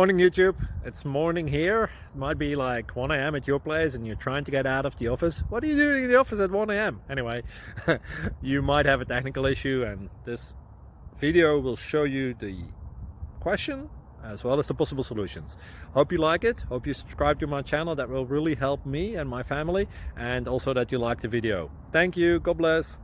Morning YouTube, it's morning here. It might be like 1 a.m. at your place and you're trying to get out of the office. What are you doing in the office at 1 a.m? Anyway, you might have a technical issue and this video will show you the question as well as the possible solutions. Hope you like it, hope you subscribe to my channel. That will really help me and my family, and also that you like the video. Thank you, God bless.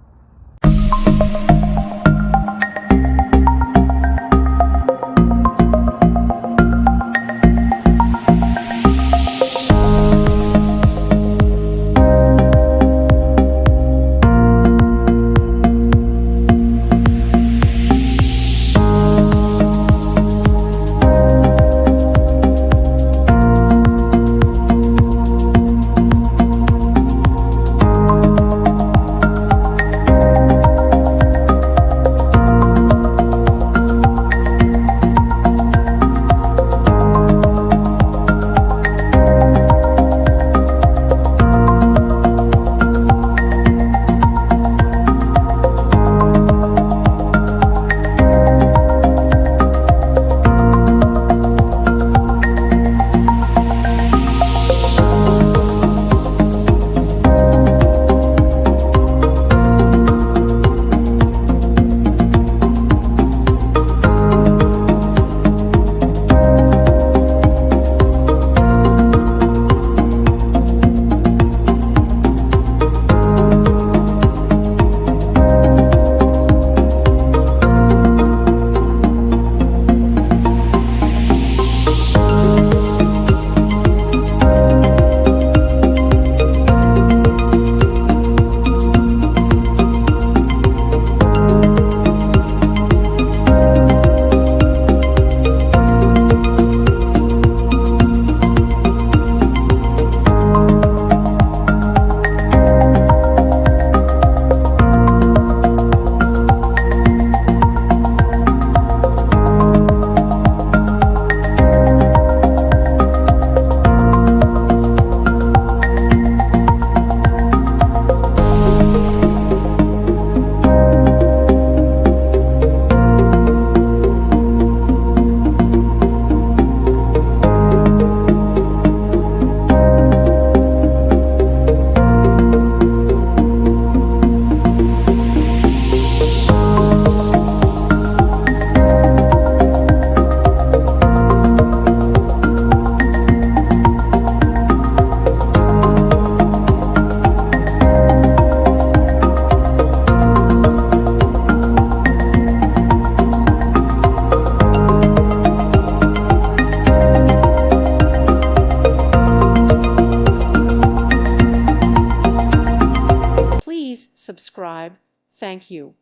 Subscribe. Thank you.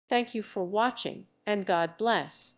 Thank you for watching, and God bless.